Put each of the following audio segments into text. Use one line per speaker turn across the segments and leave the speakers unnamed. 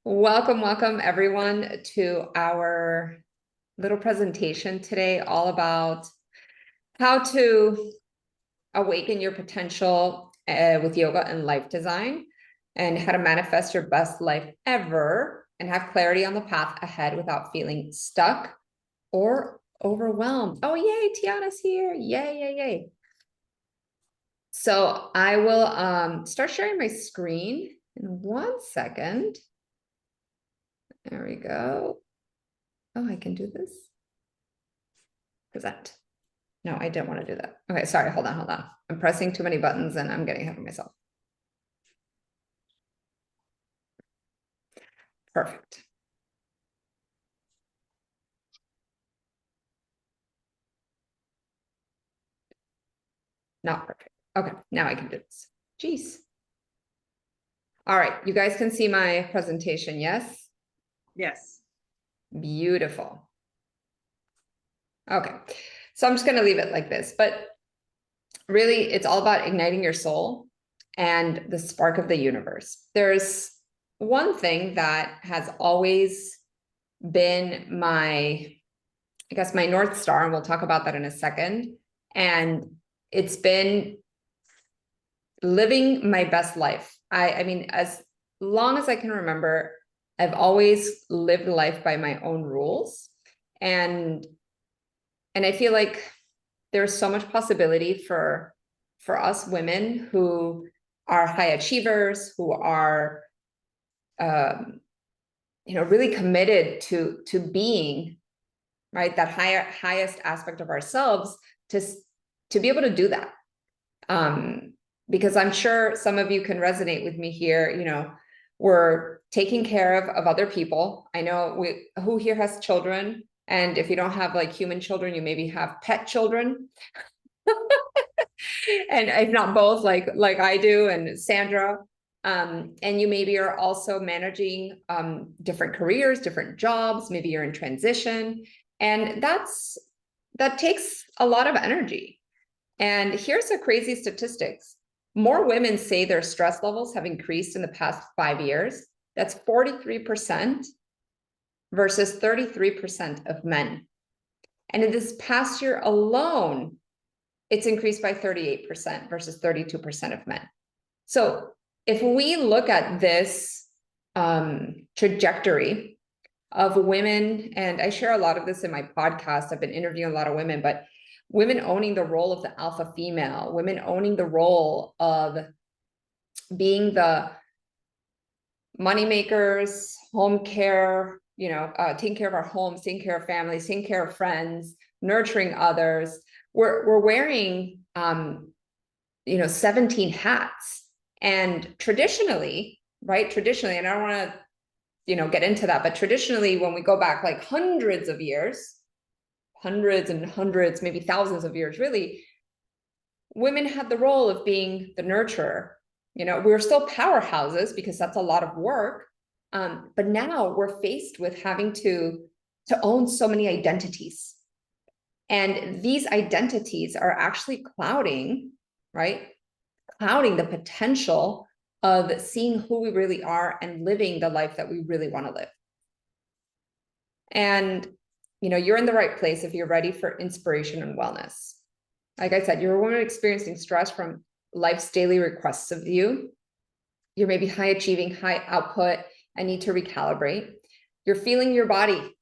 Welcome everyone to our little presentation today, all about how to awaken your potential with yoga and life design, and how to manifest your best life ever and have clarity on the path ahead without feeling stuck or overwhelmed. Oh, yay, Tiana's here. Yay. So I will start sharing my screen in 1 second. There we go. Oh, I can do this. Present. No, I didn't want to do that. Okay, sorry, hold on. I'm pressing too many buttons and I'm getting ahead of myself. Perfect. Not perfect. Okay, now I can do this. Jeez. All right, you guys can see my presentation, yes?
Yes.
Beautiful. Okay, so I'm just going to leave it like this, but really it's all about igniting your soul and the spark of the universe. There's one thing that has always been my North Star, and we'll talk about that in a second. And it's been living my best life. I mean, as long as I can remember, I've always lived life by my own rules. And I feel like there's so much possibility for us women who are high achievers, who are really committed to being right that highest aspect of ourselves, to be able to do that. Because I'm sure some of you can resonate with me here. We're taking care of other people. I know who here has children, and if you don't have like human children, you maybe have pet children. And if not both, like I do and Sandra. And you maybe are also managing different careers, different jobs, maybe you're in transition. And that takes a lot of energy. And here's the crazy statistics. More women say their stress levels have increased in the past 5 years. That's 43% versus 33% of men. And in this past year alone, it's increased by 38% versus 32% of men. So if we look at this trajectory of women, and I share a lot of this in my podcast, I've been interviewing a lot of women, but women owning the role of the alpha female, women owning the role of being the moneymakers, home care, taking care of our homes, taking care of families, taking care of friends, nurturing others. We're wearing 17 hats. And traditionally, and I don't want to get into that, but traditionally, when we go back like hundreds and hundreds, maybe thousands of years, really, women had the role of being the nurturer. We're still powerhouses because that's a lot of work, but now we're faced with having to own so many identities, and these identities are actually clouding the potential of seeing who we really are and living the life that we really want to live. And you're in the right place if you're ready for inspiration and wellness. Like I said, you're a woman experiencing stress from life's daily requests of you. You're maybe high achieving, high output, and need to recalibrate. You're feeling your body.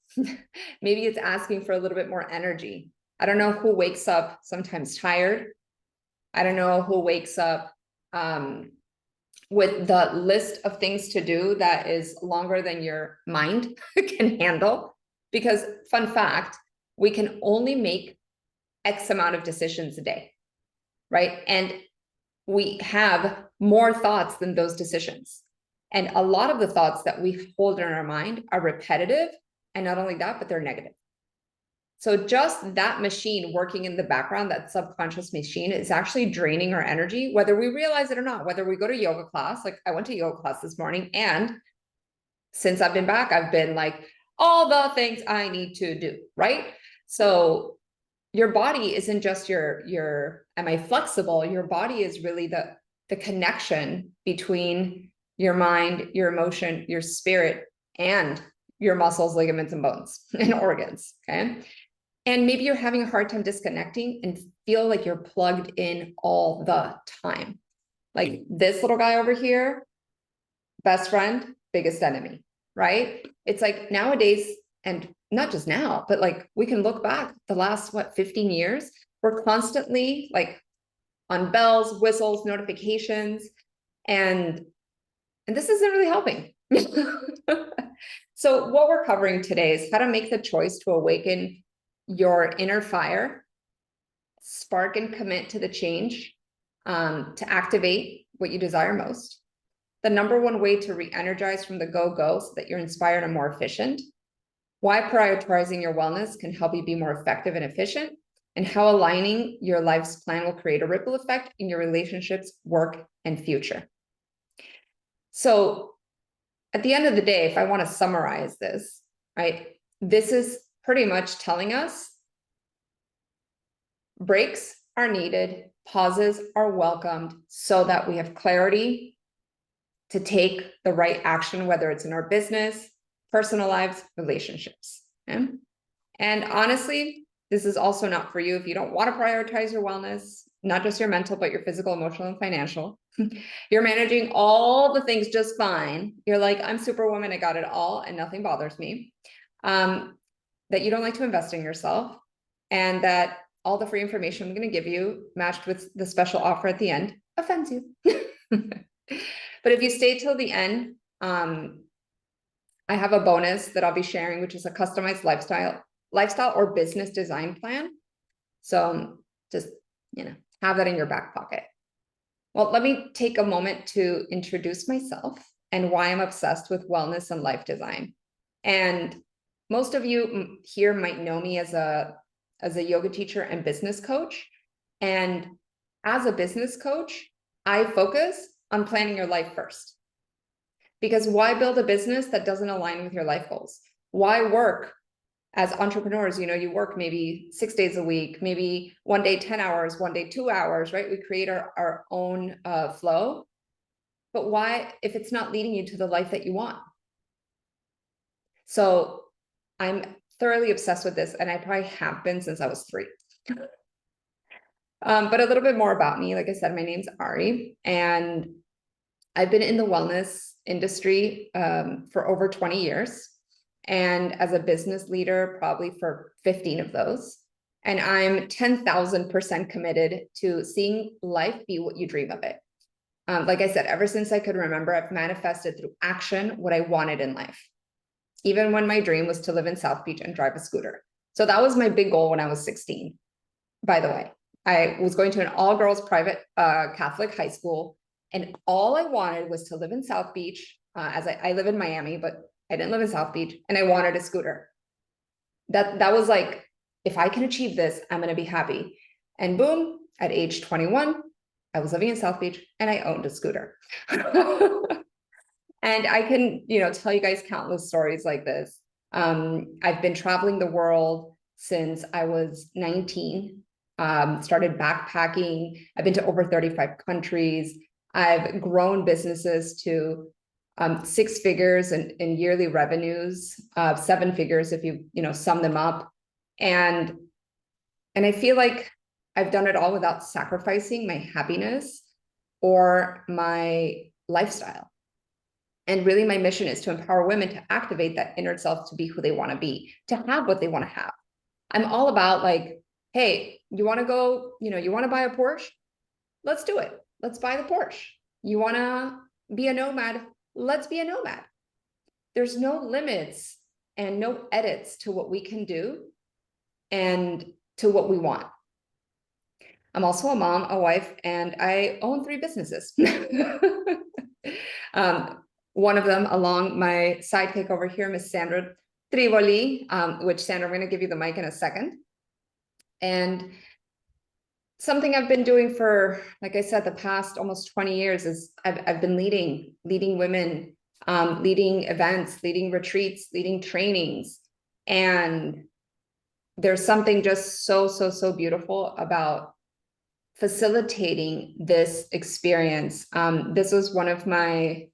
Maybe it's asking for a little bit more energy. I don't know who wakes up sometimes tired. I don't know who wakes up with the list of things to do that is longer than your mind can handle. Because fun fact, we can only make X amount of decisions a day, right? And we have more thoughts than those decisions. And a lot of the thoughts that we hold in our mind are repetitive. And not only that, but they're negative. So just that machine working in the background, that subconscious machine, is actually draining our energy, whether we realize it or not, whether we go to yoga class. Like I went to yoga class this morning, and since I've been back, I've been like, all the things I need to do, right? So your body isn't just your am I flexible? Your body is really the connection between your mind, your emotion, your spirit, and your muscles, ligaments, and bones and organs, okay? And maybe you're having a hard time disconnecting and feel like you're plugged in all the time. Like this little guy over here, best friend, biggest enemy, right? It's like nowadays, and not just now, but like we can look back the last, 15 years, we're constantly like on bells, whistles, notifications, and this isn't really helping. So what we're covering today is how to make the choice to awaken your inner fire, spark and commit to the change, to activate what you desire most. The number one way to re-energize from the go-go so that you're inspired and more efficient. Why prioritizing your wellness can help you be more effective and efficient, and how aligning your life's plan will create a ripple effect in your relationships, work, and future. So at the end of the day, if I want to summarize this, right, this is pretty much telling us breaks are needed, pauses are welcomed so that we have clarity to take the right action, whether it's in our business, personal lives, relationships. Okay? And honestly, this is also not for you if you don't want to prioritize your wellness, not just your mental, but your physical, emotional, and financial. You're managing all the things just fine. You're like, I'm Superwoman, I got it all, and nothing bothers me. That you don't like to invest in yourself, and that all the free information I'm going to give you, matched with the special offer at the end, offends you. But if you stay till the end, I have a bonus that I'll be sharing, which is a customized lifestyle or business design plan. So just, have that in your back pocket. Well, let me take a moment to introduce myself and why I'm obsessed with wellness and life design. And most of you here might know me as a yoga teacher and business coach. And as a business coach, I focus on planning your life first. Because why build a business that doesn't align with your life goals? Why work as entrepreneurs? You work maybe 6 days a week, maybe one day 10 hours, one day 2 hours, right? We create our own flow. But why, if it's not leading you to the life that you want? So I'm thoroughly obsessed with this, and I probably have been since I was 3. But a little bit more about me. Like I said, my name's Ari, and I've been in the wellness industry for over 20 years, and as a business leader, probably for 15 of those. And I'm 10,000% committed to seeing life be what you dream of it. Like I said, ever since I could remember, I've manifested through action what I wanted in life, even when my dream was to live in South Beach and drive a scooter. So that was my big goal when I was 16. By the way, I was going to an all-girls private Catholic high school, and all I wanted was to live in South Beach, as I live in Miami, but I didn't live in South Beach, and I wanted a scooter. That was like, if I can achieve this, I'm going to be happy. And boom, at age 21, I was living in South Beach and I owned a scooter. And I can, tell you guys countless stories like this. I've been traveling the world since I was 19, started backpacking. I've been to over 35 countries. I've grown businesses to 6 figures in yearly revenues, 7 figures if you sum them up. And I feel like I've done it all without sacrificing my happiness or my lifestyle. And really my mission is to empower women to activate that inner self to be who they want to be, to have what they want to have. I'm all about like, hey, you want to go, you want to buy a Porsche? Let's do it. Let's buy the Porsche. You want to be a nomad? Let's be a nomad. There's no limits and no edits to what we can do and to what we want. I'm also a mom, a wife, and I own 3 businesses. One of them, along my sidekick over here, Miss Sandra Trivoli, which Sandra, I'm going to give you the mic in a second. And something I've been doing for, like I said, the past almost 20 years is I've been leading women, leading events, leading retreats, leading trainings. And there's something just so beautiful about facilitating this experience. This was one of my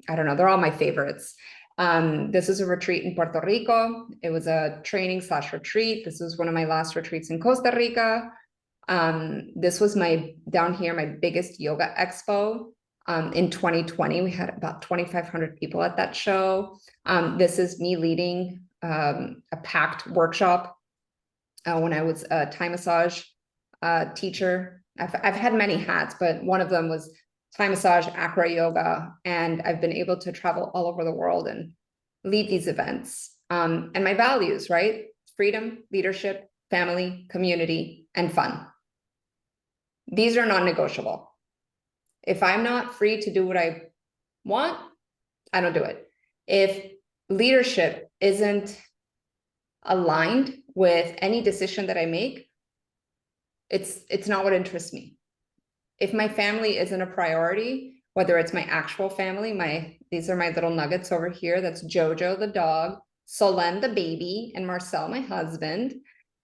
I don't know, they're all my favorites. This is a retreat in Puerto Rico. It was a training / retreat. This was one of my last retreats in Costa Rica. This was down here, my biggest yoga expo. In 2020, we had about 2,500 people at that show. This is me leading a packed workshop when I was a Thai massage teacher. I've had many hats, but one of them was Thai massage, acro yoga, and I've been able to travel all over the world and lead these events. And my values, right? Freedom, leadership, family, community, and fun. These are non-negotiable. If I'm not free to do what I want, I don't do it. If leadership isn't aligned with any decision that I make, it's not what interests me. If my family isn't a priority, whether it's my actual family, these are my little nuggets over here. That's Jojo, the dog, Solen, the baby, and Marcel, my husband.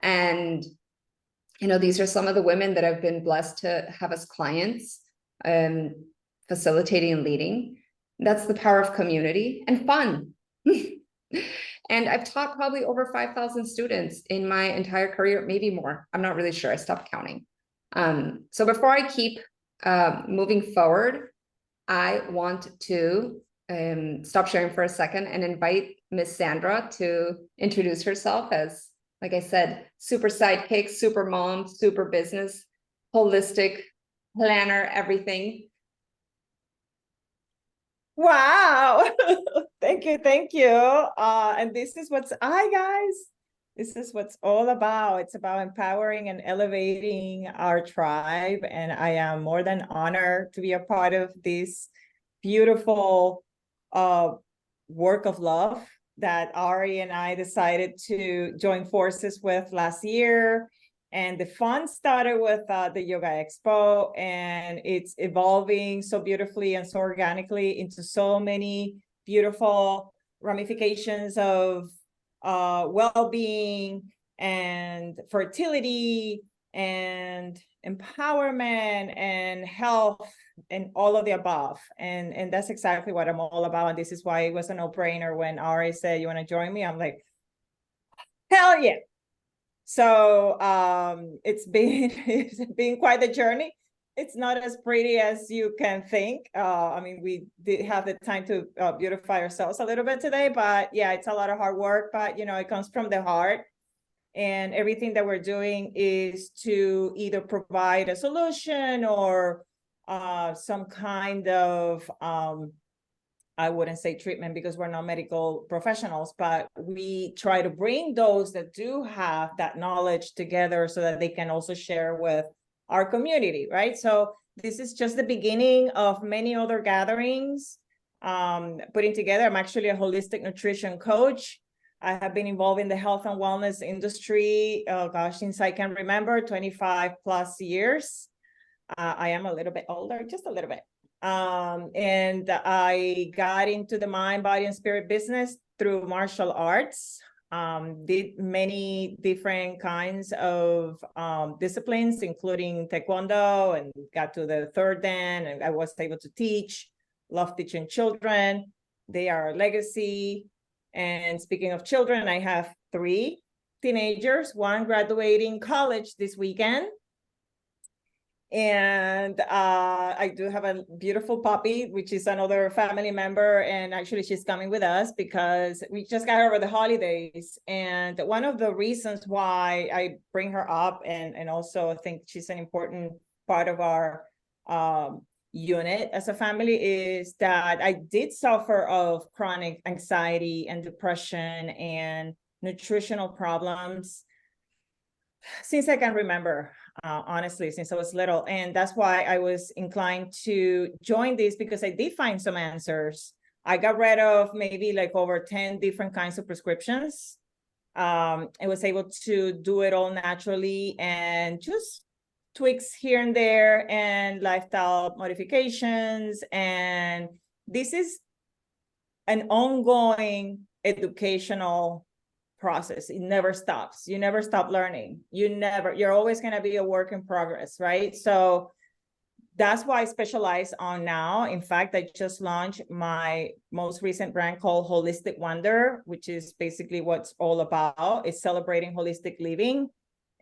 And, these are some of the women that I've been blessed to have as clients, facilitating and leading. That's the power of community and fun. And I've taught probably over 5,000 students in my entire career, maybe more. I'm not really sure. I stopped counting. So before I keep moving forward, I want to stop sharing for a second and invite Miss Sandra to introduce herself as, like I said, super sidekick, super mom, super business, holistic planner, everything.
Wow. Thank you. And this is hi guys. This is what's all about. It's about empowering and elevating our tribe. And I am more than honored to be a part of this beautiful work of love that Ari and I decided to join forces with last year. And the fun started with the Yoga Expo, and it's evolving so beautifully and so organically into so many beautiful ramifications of well-being and fertility and empowerment and health and all of the above. And that's exactly what I'm all about. And this is why it was a no-brainer when Ari said, "You want to join me?" I'm like, hell yeah. So it's been quite the journey. It's not as pretty as you can think. I mean, we did have the time to beautify ourselves a little bit today, but yeah, it's a lot of hard work, but it comes from the heart. And everything that we're doing is to either provide a solution or some kind of I wouldn't say treatment because we're not medical professionals, but we try to bring those that do have that knowledge together so that they can also share with our community, right? So this is just the beginning of many other gatherings putting together. I'm actually a holistic nutrition coach. I have been involved in the health and wellness industry, since I can remember, 25 plus years. I am a little bit older, just a little bit. And I got into the mind, body, and spirit business through martial arts. Did many different kinds of disciplines, including Taekwondo, and got to the third dan, and I was able to teach, love teaching children. They are a legacy. And speaking of children, I have 3 teenagers, one graduating college this weekend. And I do have a beautiful puppy, which is another family member. And actually, she's coming with us because we just got her over the holidays. And one of the reasons why I bring her up, and also I think she's an important part of our unit as a family, is that I did suffer of chronic anxiety and depression and nutritional problems since I can remember. Honestly, since I was little. And that's why I was inclined to join this, because I did find some answers. I got rid of maybe like over 10 different kinds of prescriptions. I was able to do it all naturally, and just tweaks here and there and lifestyle modifications. And this is an ongoing educational process. It never stops. You never stop learning. You're always going to be a work in progress, right? So that's why I specialize on now. In fact, I just launched my most recent brand called Holistic Wonder, which is basically what's all about. It's celebrating holistic living.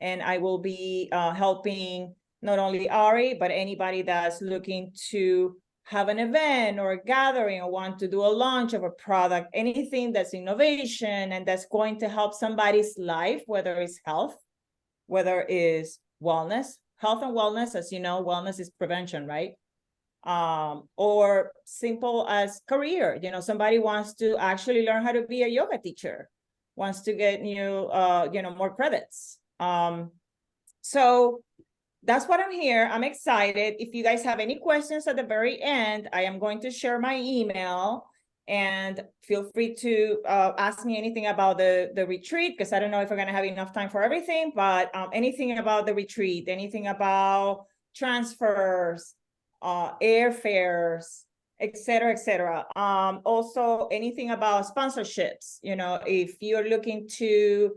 And I will be helping not only Ari, but anybody that's looking to have an event or a gathering or want to do a launch of a product, anything that's innovation and that's going to help somebody's life, whether it's health, whether it's wellness. Health and wellness, as you know, wellness is prevention, right? Or simple as career. You know, somebody wants to actually learn how to be a yoga teacher, wants to get more credits. So that's what I'm here. I'm excited. If you guys have any questions at the very end, I am going to share my email, and feel free to ask me anything about the retreat, because I don't know if we're going to have enough time for everything, but anything about the retreat, anything about transfers, airfares, et cetera. Also anything about sponsorships. You know, if you're looking to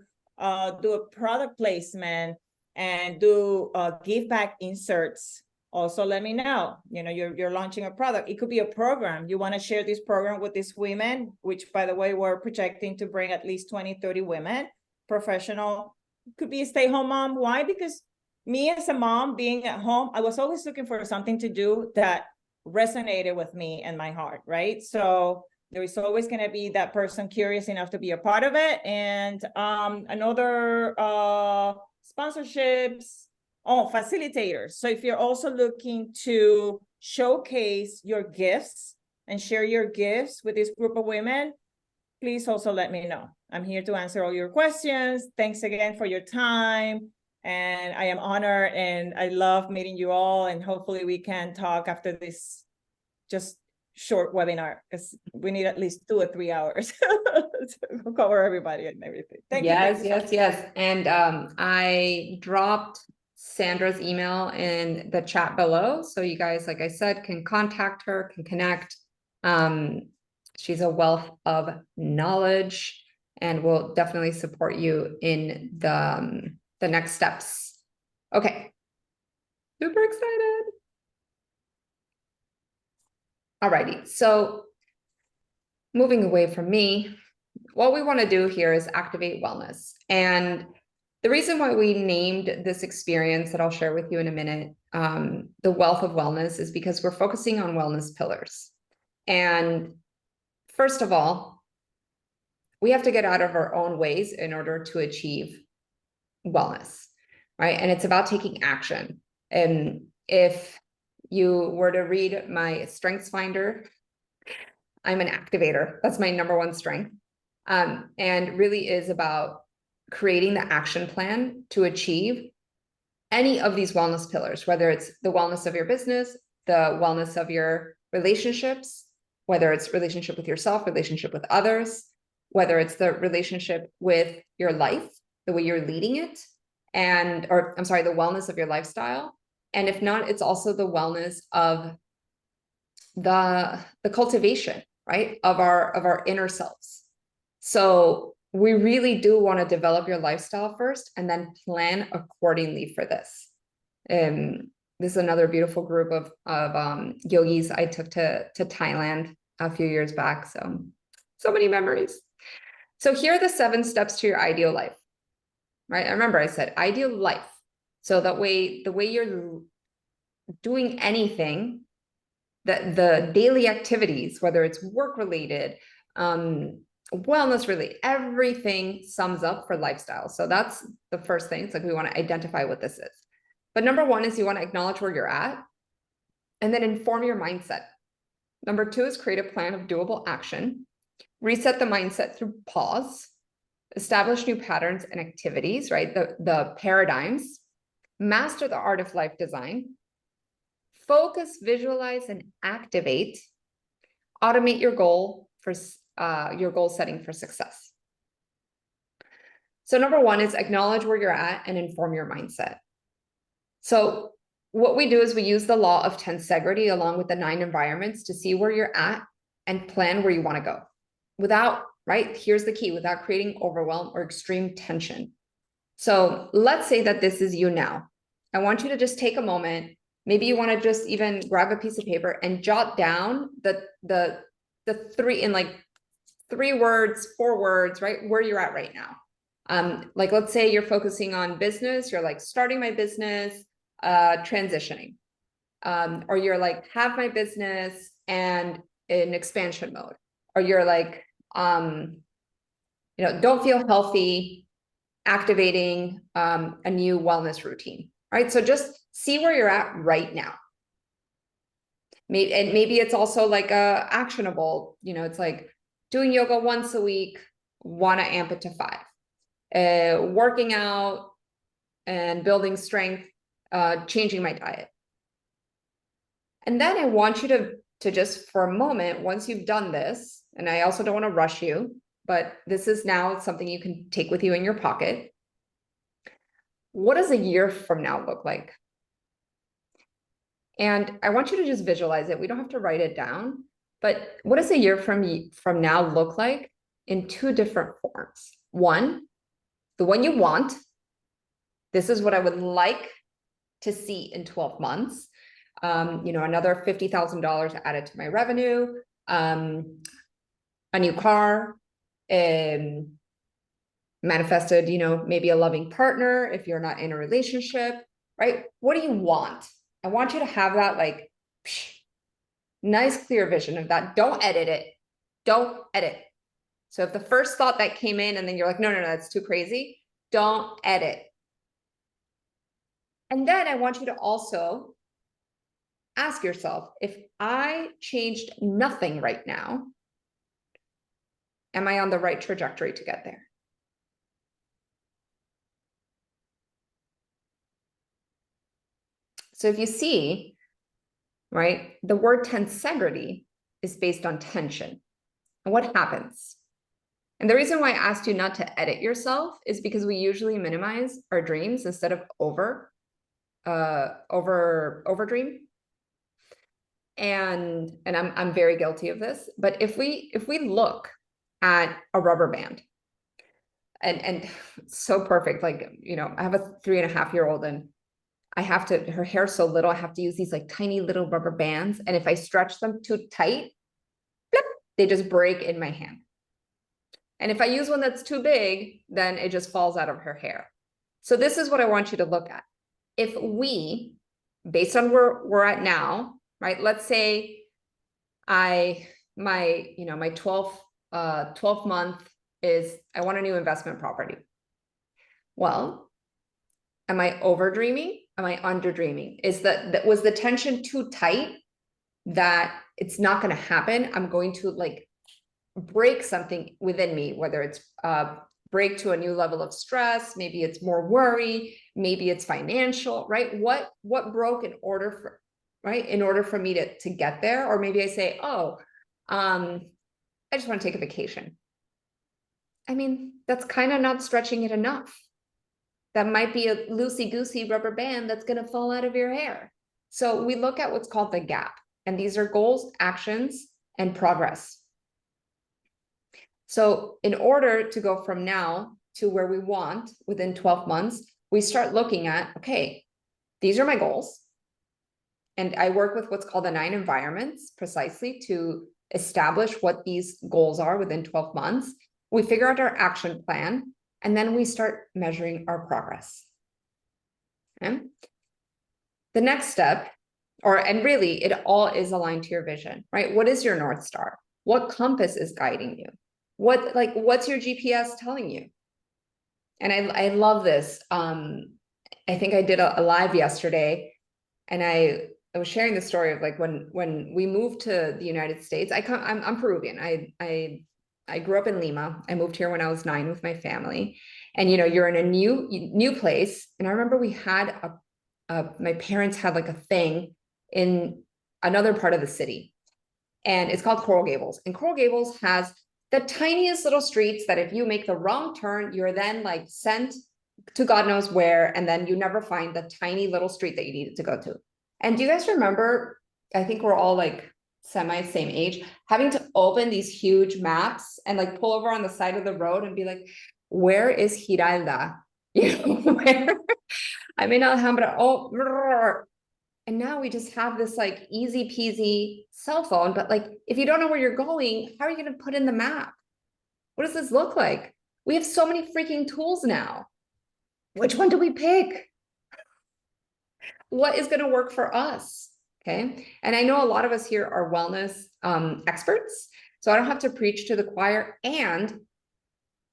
do a product placement and do give back inserts, also let me know. You know, you're launching a product. It could be a program. You want to share this program with these women, which, by the way, we're projecting to bring at least 20, 30 women, professional. Could be a stay-home mom. Why? Because me as a mom being at home, I was always looking for something to do that resonated with me and my heart, right? So there is always going to be that person curious enough to be a part of it. And another sponsorships, facilitators. So if you're also looking to showcase your gifts and share your gifts with this group of women, please also let me know. I'm here to answer all your questions. Thanks again for your time. And I am honored, and I love meeting you all. And hopefully we can talk after this just short webinar, because we need at least 2 or 3 hours to cover everybody and everything. Thank you.
Yes. And I dropped Sandra's email in the chat below, so you guys, like I said, can contact her, can connect. She's a wealth of knowledge and will definitely support you in the next steps. Okay, super excited. Alrighty, so moving away from me, what we want to do here is activate wellness. And the reason why we named this experience that I'll share with you in a minute, the wealth of wellness, is because we're focusing on wellness pillars. And first of all, we have to get out of our own ways in order to achieve wellness, right? And it's about taking action. And if you were to read my strengths finder, I'm an activator. That's my number one strength. And really is about creating the action plan to achieve any of these wellness pillars, whether it's the wellness of your business, the wellness of your relationships, whether it's relationship with yourself, relationship with others, whether it's the relationship with your life, the way you're leading it, the wellness of your lifestyle. And if not, it's also the wellness of the cultivation, right, of our inner selves. So we really do want to develop your lifestyle first and then plan accordingly for this. This is another beautiful group of yogis I took to Thailand a few years back. So many memories. So here are the 7 steps to your ideal life, right? I remember I said ideal life. So that way, the way you're doing anything, that the daily activities, whether it's work related, wellness related, everything sums up for lifestyle. So that's the first thing. It's like we want to identify what this is. But number 1 is you want to acknowledge where you're at and then inform your mindset. Number 2 is create a plan of doable action. Reset the mindset through pause. Establish new patterns and activities, right? The paradigms. Master the art of life design. Focus, visualize, and activate. Automate your goal setting for success. So number 1 is acknowledge where you're at and inform your mindset. So what we do is we use the law of tensegrity along with the 9 environments to see where you're at and plan where you want to go without, right? Here's the key, without creating overwhelm or extreme tension. So let's say that this is you now. I want you to just take a moment Maybe you want to just even grab a piece of paper and jot down the three in like 3 words, 4 words, right? Where you're at right now. Like, let's say you're focusing on business, you're like starting my business, transitioning. Or you're like, have my business and in expansion mode. Or you're like, don't feel healthy, activating a new wellness routine, right? So just see where you're at right now. Maybe it's also like a actionable, it's like doing yoga once a week, want to amp it to 5. Working out and building strength, changing my diet. And then I want you to just for a moment, once you've done this, and I also don't want to rush you, but this is now something you can take with you in your pocket. What does a year from now look like? And I want you to just visualize it. We don't have to write it down, but what does a year from now look like in 2 different forms? One, the one you want. This is what I would like to see in 12 months. Another $50,000 added to my revenue, a new car, manifested, maybe a loving partner if you're not in a relationship, right? What do you want? I want you to have that like nice, clear vision of that. Don't edit it. Don't edit. So if the first thought that came in and then you're like, no, that's too crazy, don't edit. And then I want you to also ask yourself, if I changed nothing right now, am I on the right trajectory to get there? So if you see, right, the word tensegrity is based on tension. And what happens? And the reason why I asked you not to edit yourself is because we usually minimize our dreams instead of over dream. And I'm very guilty of this. But if we look at a rubber band, and it's so perfect, like, I have a 3.5-year-old and her hair's so little, I have to use these like tiny little rubber bands. And if I stretch them too tight, blip, they just break in my hand. And if I use one that's too big, then it just falls out of her hair. So this is what I want you to look at. If we, based on where we're at now, right? Let's say my 12th month is I want a new investment property. Well, am I over dreaming? Am I under dreaming? Was the tension too tight that it's not going to happen? I'm going to like break something within me, whether it's break to a new level of stress, maybe it's more worry, maybe it's financial, right? What broke in order for me to get there? Or maybe I say, I just want to take a vacation. I mean, that's kind of not stretching it enough. That might be a loosey-goosey rubber band that's going to fall out of your hair. So we look at what's called the gap. And these are goals, actions, and progress. So in order to go from now to where we want within 12 months, we start looking at, okay, these are my goals. And I work with what's called the 9 environments precisely to establish what these goals are within 12 months. We figure out our action plan, and then we start measuring our progress. Okay? The next step, and really it all is aligned to your vision, right? What is your North Star? What compass is guiding you? What's your GPS telling you? And I love this. I think I did a live yesterday, and I was sharing the story of like when we moved to the United States. I'm Peruvian. I grew up in Lima. I moved here when I was 9 with my family, and you're in a new place. And I remember we had my parents had like a thing in another part of the city, and it's called Coral Gables. And Coral Gables has the tiniest little streets that if you make the wrong turn, you're then like sent to God knows where, and then you never find the tiny little street that you needed to go to. And do you guys remember, I think we're all like same age, having to open these huge maps and like pull over on the side of the road and be like, where is Giralda? Where? I may not have, but And now we just have this like easy peasy cell phone. But like, if you don't know where you're going, how are you going to put in the map? What does this look like? We have so many freaking tools now. Which one do we pick? What is going to work for us? Okay. And I know a lot of us here are wellness experts, so I don't have to preach to the choir. And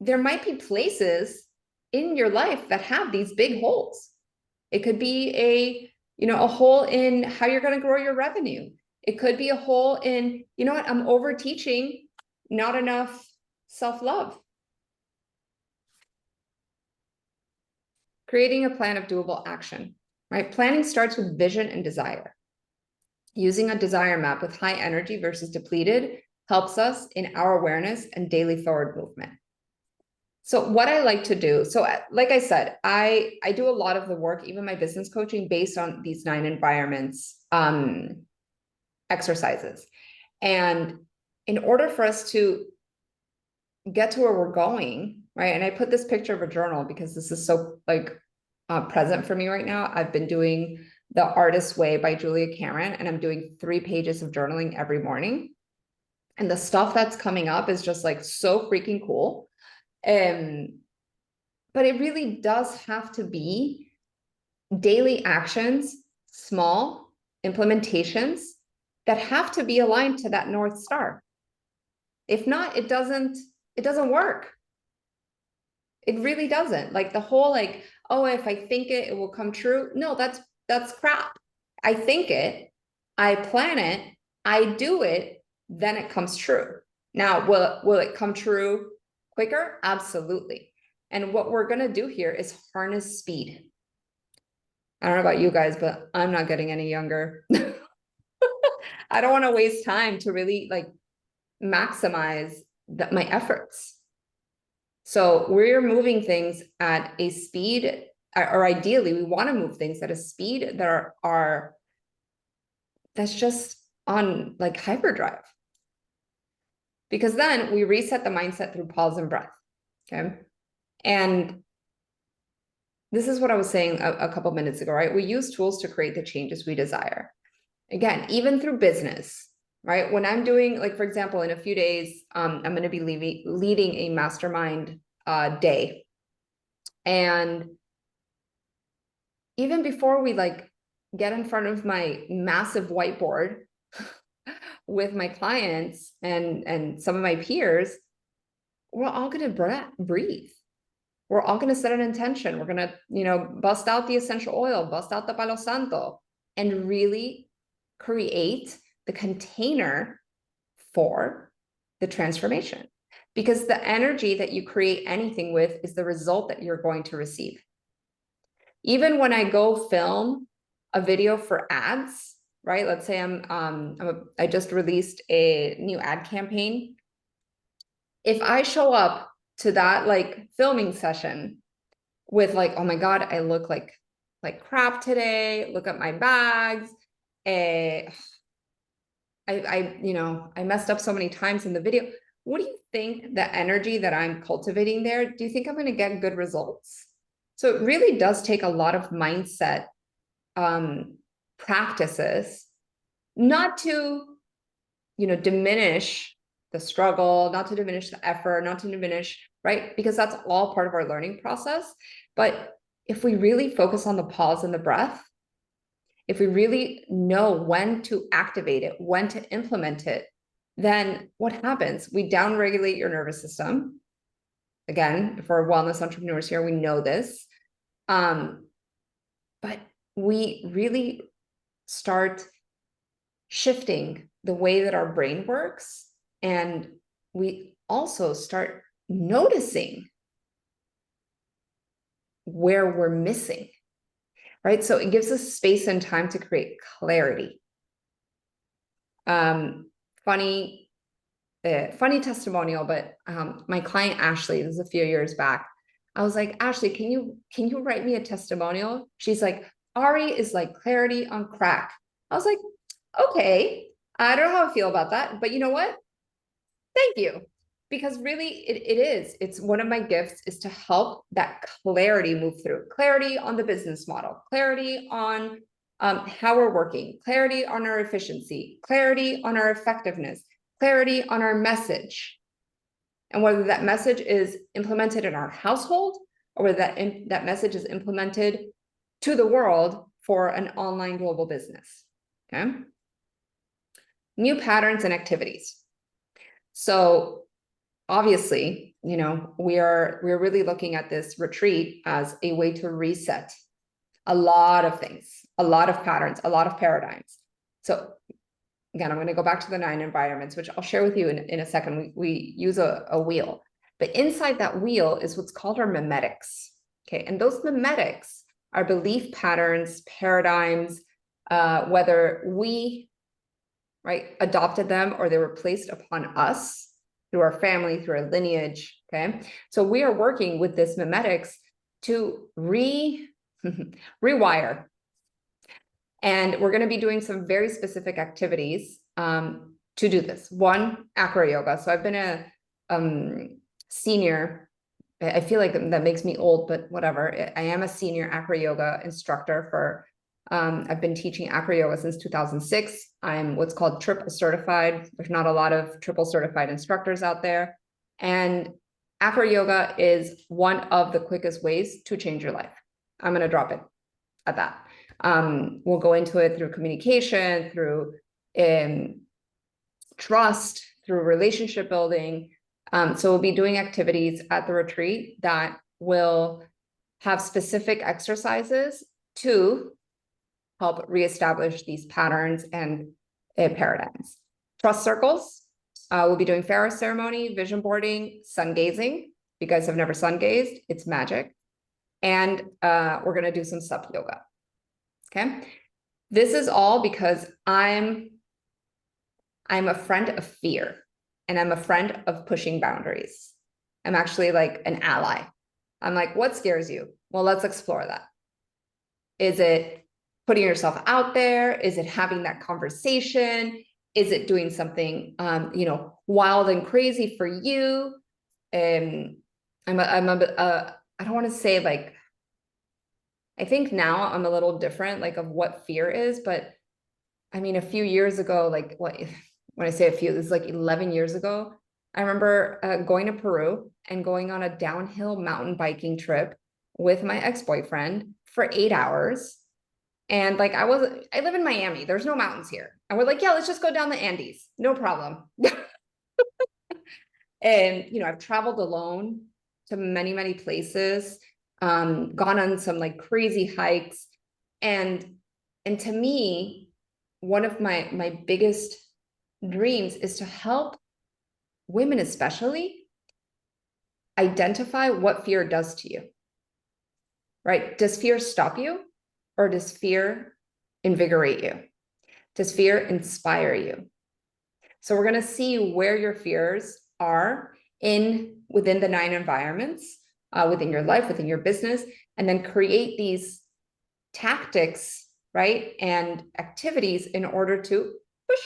there might be places in your life that have these big holes. It could be a hole in how you're going to grow your revenue. It could be a hole in, you know what, I'm over teaching, not enough self-love. Creating a plan of doable action, right? Planning starts with vision and desire. Using a desire map with high energy versus depleted helps us in our awareness and daily forward movement. So what I like to do, so like I said, I do a lot of the work, even my business coaching, based on these 9 environments exercises. And in order for us to get to where we're going, right? And I put this picture of a journal because this is so like present for me right now. I've been doing The Artist's Way by Julia Cameron, and I'm doing 3 pages of journaling every morning. And the stuff that's coming up is just like so freaking cool. But it really does have to be daily actions, small implementations that have to be aligned to that North Star. If not, it doesn't work. It really doesn't. Like the whole like, oh, if I think it, it will come true. No, that's crap. I think it, I plan it, I do it, then it comes true. Now, will it come true quicker? Absolutely. And what we're going to do here is harness speed. I don't know about you guys, but I'm not getting any younger. I don't want to waste time to really like maximize my efforts. So we're moving things at a speed, or ideally we want to move things at a speed that are that's just on like hyperdrive. Because then we reset the mindset through pause and breath. Okay. And this is what I was saying a couple minutes ago, right? We use tools to create the changes we desire. Again, even through business, right? When I'm doing, like, for example, in a few days, I'm going to be leading a mastermind day. And even before we like get in front of my massive whiteboard with my clients and some of my peers, we're all going to breathe. We're all going to set an intention. We're going to, bust out the essential oil, bust out the Palo Santo, and really create the container for the transformation. Because the energy that you create anything with is the result that you're going to receive. Even when I go film a video for ads, right? Let's say I just released a new ad campaign. If I show up to that like filming session with like, oh my God, I look like crap today. Look at my bags. I messed up so many times in the video. What do you think the energy that I'm cultivating there? Do you think I'm going to get good results? So it really does take a lot of mindset practices, not to, diminish the struggle, not to diminish the effort, not to diminish, right? Because that's all part of our learning process. But if we really focus on the pause and the breath, if we really know when to activate it, when to implement it, then what happens? We downregulate your nervous system. Again, for wellness entrepreneurs here, we know this. But we really start shifting the way that our brain works. And we also start noticing where we're missing, right? So it gives us space and time to create clarity. Funny testimonial, but my client Ashley, this is a few years back. I was like, Ashley, can you write me a testimonial? She's like, Ari is like clarity on crack. I was like, okay, I don't know how I feel about that, but you know what? Thank you. Because really it's one of my gifts is to help that clarity move through. Clarity on the business model, clarity on how we're working, clarity on our efficiency, clarity on our effectiveness, clarity on our message, and whether that message is implemented in our household or whether that message is implemented to the world for an online global business. Okay. New patterns and activities. So obviously, you know, we're really looking at this retreat as a way to reset a lot of things, a lot of patterns, a lot of paradigms. So again, I'm going to go back to the 9 environments, which I'll share with you in a second. We use a wheel, but inside that wheel is what's called our mimetics. Okay. And those mimetics are belief patterns, paradigms, whether we, right, adopted them or they were placed upon us through our family, through our lineage. Okay. So we are working with this mimetics to rewire. And we're going to be doing some very specific activities to do this. One, acro yoga. So I've been a senior, I feel like that makes me old, but whatever. I am a senior acro yoga instructor for, I've been teaching acro yoga since 2006. I'm what's called triple certified. There's not a lot of triple certified instructors out there. And acro yoga is one of the quickest ways to change your life. I'm going to drop it at that. We'll go into it through communication, through trust, through relationship building. So we'll be doing activities at the retreat that will have specific exercises to help reestablish these patterns and paradigms. Trust circles. We'll be doing pharaoh ceremony, vision boarding, sun gazing. If you guys have never sun gazed, it's magic. And we're going to do some sup yoga. Okay. This is all because I'm a friend of fear and I'm a friend of pushing boundaries. I'm actually like an ally. I'm like, what scares you? Well, let's explore that. Is it putting yourself out there? Is it having that conversation? Is it doing something, you know, wild and crazy for you? I don't want to say like, I think now I'm a little different, like of what fear is, but I mean, a few years ago, like what, when I say a few, this is like 11 years ago. I remember going to Peru and going on a downhill mountain biking trip with my ex-boyfriend for 8 hours. And like, I live in Miami. There's no mountains here. And we're like, yeah, let's just go down the Andes. No problem. And, you know, I've traveled alone to many, many places, gone on some like crazy hikes. And to me, one of my biggest dreams is to help women, especially, identify what fear does to you, right? Does fear stop you or does fear invigorate you? Does fear inspire you? So we're going to see where your fears are within the 9 environments, within your life, within your business, and then create these tactics, right, and activities in order to push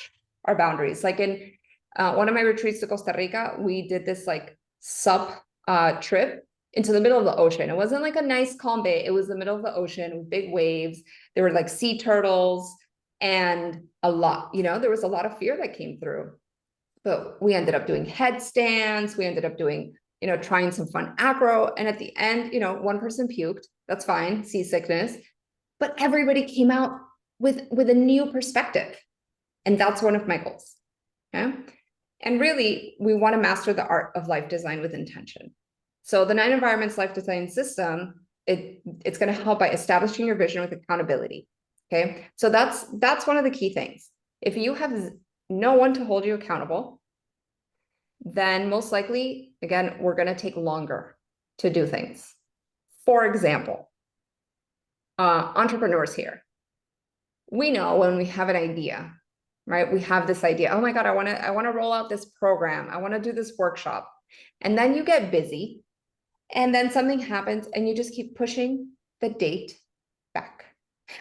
our boundaries. Like in one of my retreats to Costa Rica, we did this like sup trip into the middle of the ocean. It wasn't like a nice calm bay. It was the middle of the ocean with big waves. There were like sea turtles and a lot, you know, there was a lot of fear that came through. But we ended up doing headstands. We ended up doing, you know, trying some fun acro. And at the end, you know, one person puked. That's fine, seasickness. But everybody came out with a new perspective. And that's one of my goals. Okay. And really, we want to master the art of life design with intention. So the 9 environments life design system, it's going to help by establishing your vision with accountability. Okay. So that's one of the key things. If you have no one to hold you accountable, then most likely, again, we're going to take longer to do things. For example, entrepreneurs here. We know when we have an idea, right? We have this idea. Oh my God, I want to roll out this program. I want to do this workshop. And then you get busy and then something happens and you just keep pushing the date back.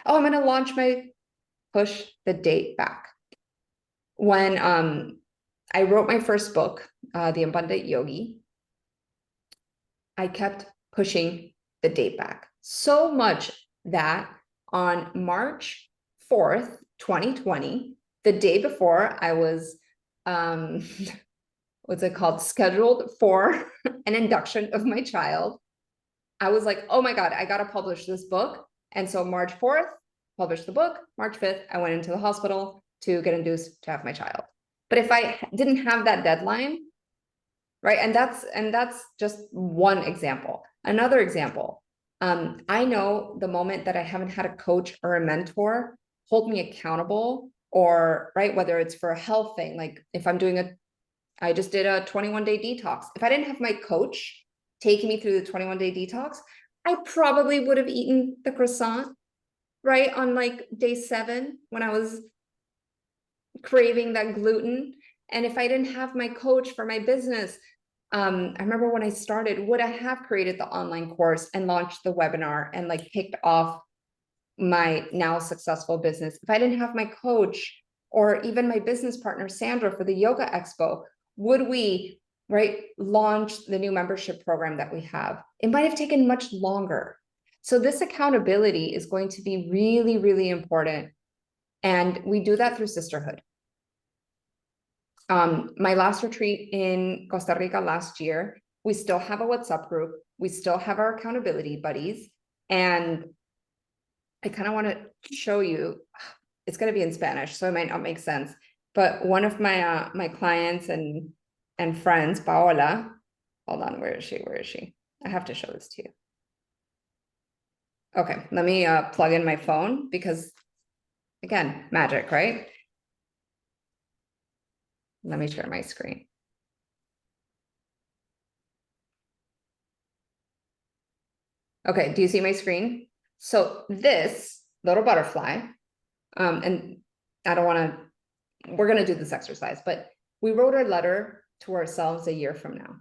Oh, I'm going to launch push the date back. When I wrote my first book, The Abundant Yogi, I kept pushing the date back so much that on March 4th, 2020, the day before I was, what's it called, scheduled for an induction of my child. I was like, oh my God, I got to publish this book. And so March 4th, published the book. March 5th, I went into the hospital to get induced to have my child. But if I didn't have that deadline, right? And that's just one example. Another example, I know the moment that I haven't had a coach or a mentor hold me accountable, or right, whether it's for a health thing, like if I'm doing I just did a 21-day detox. If I didn't have my coach taking me through the 21-day detox, I probably would have eaten the croissant, right, on like day 7 when I was craving that gluten. And if I didn't have my coach for my business, I remember when I started, would I have created the online course and launched the webinar and like kicked off my now successful business? If I didn't have my coach or even my business partner, Sandra, for the Yoga Expo, would we, right, launch the new membership program that we have? It might have taken much longer. So this accountability is going to be really, really important. And we do that through sisterhood. My last retreat in Costa Rica last year, we still have a WhatsApp group. We still have our accountability buddies. And I kind of want to show you, it's going to be in Spanish, so it might not make sense. But one of my my clients and friends, Paola, hold on, where is she? Where is she? I have to show this to you. Okay, let me plug in my phone because, again, magic, right? Let me share my screen. Okay, do you see my screen? So this little butterfly, and I don't want to, we're going to do this exercise, but we wrote a letter to ourselves a year from now.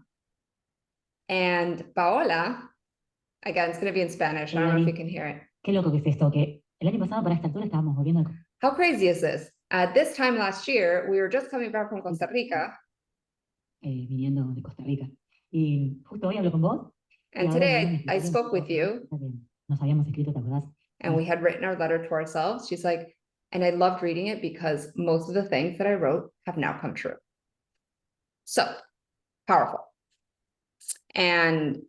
And Paola, again, it's going to be in Spanish. I don't know if you can hear it.
Qué loco que es esto, que el año pasado para esta altura estábamos volviendo
How crazy is this? At this time last year, we were just coming back from Costa Rica.
viniendo de Costa Rica. Y justo hoy hablo con vos.
And today I spoke with you.
Nos habíamos escrito, ¿te acordás?
And we had written our letter to ourselves. She's like, and I loved reading it because most of the things that I wrote have now come true. So powerful. And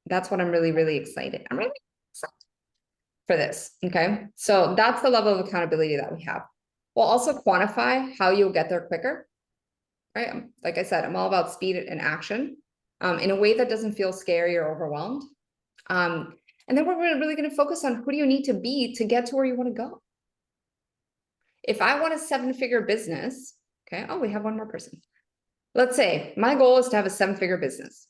that's what I'm really, really excited. I'm really excited for this. Okay. So that's the level of accountability that we have. We'll also quantify how you'll get there quicker. Right. Like I said, I'm all about speed and action in a way that doesn't feel scary or overwhelmed. And then we're really going to focus on who do you need to be to get to where you want to go. If I want a 7-figure business, okay, oh, we have one more person. Let's say my goal is to have a 7-figure business.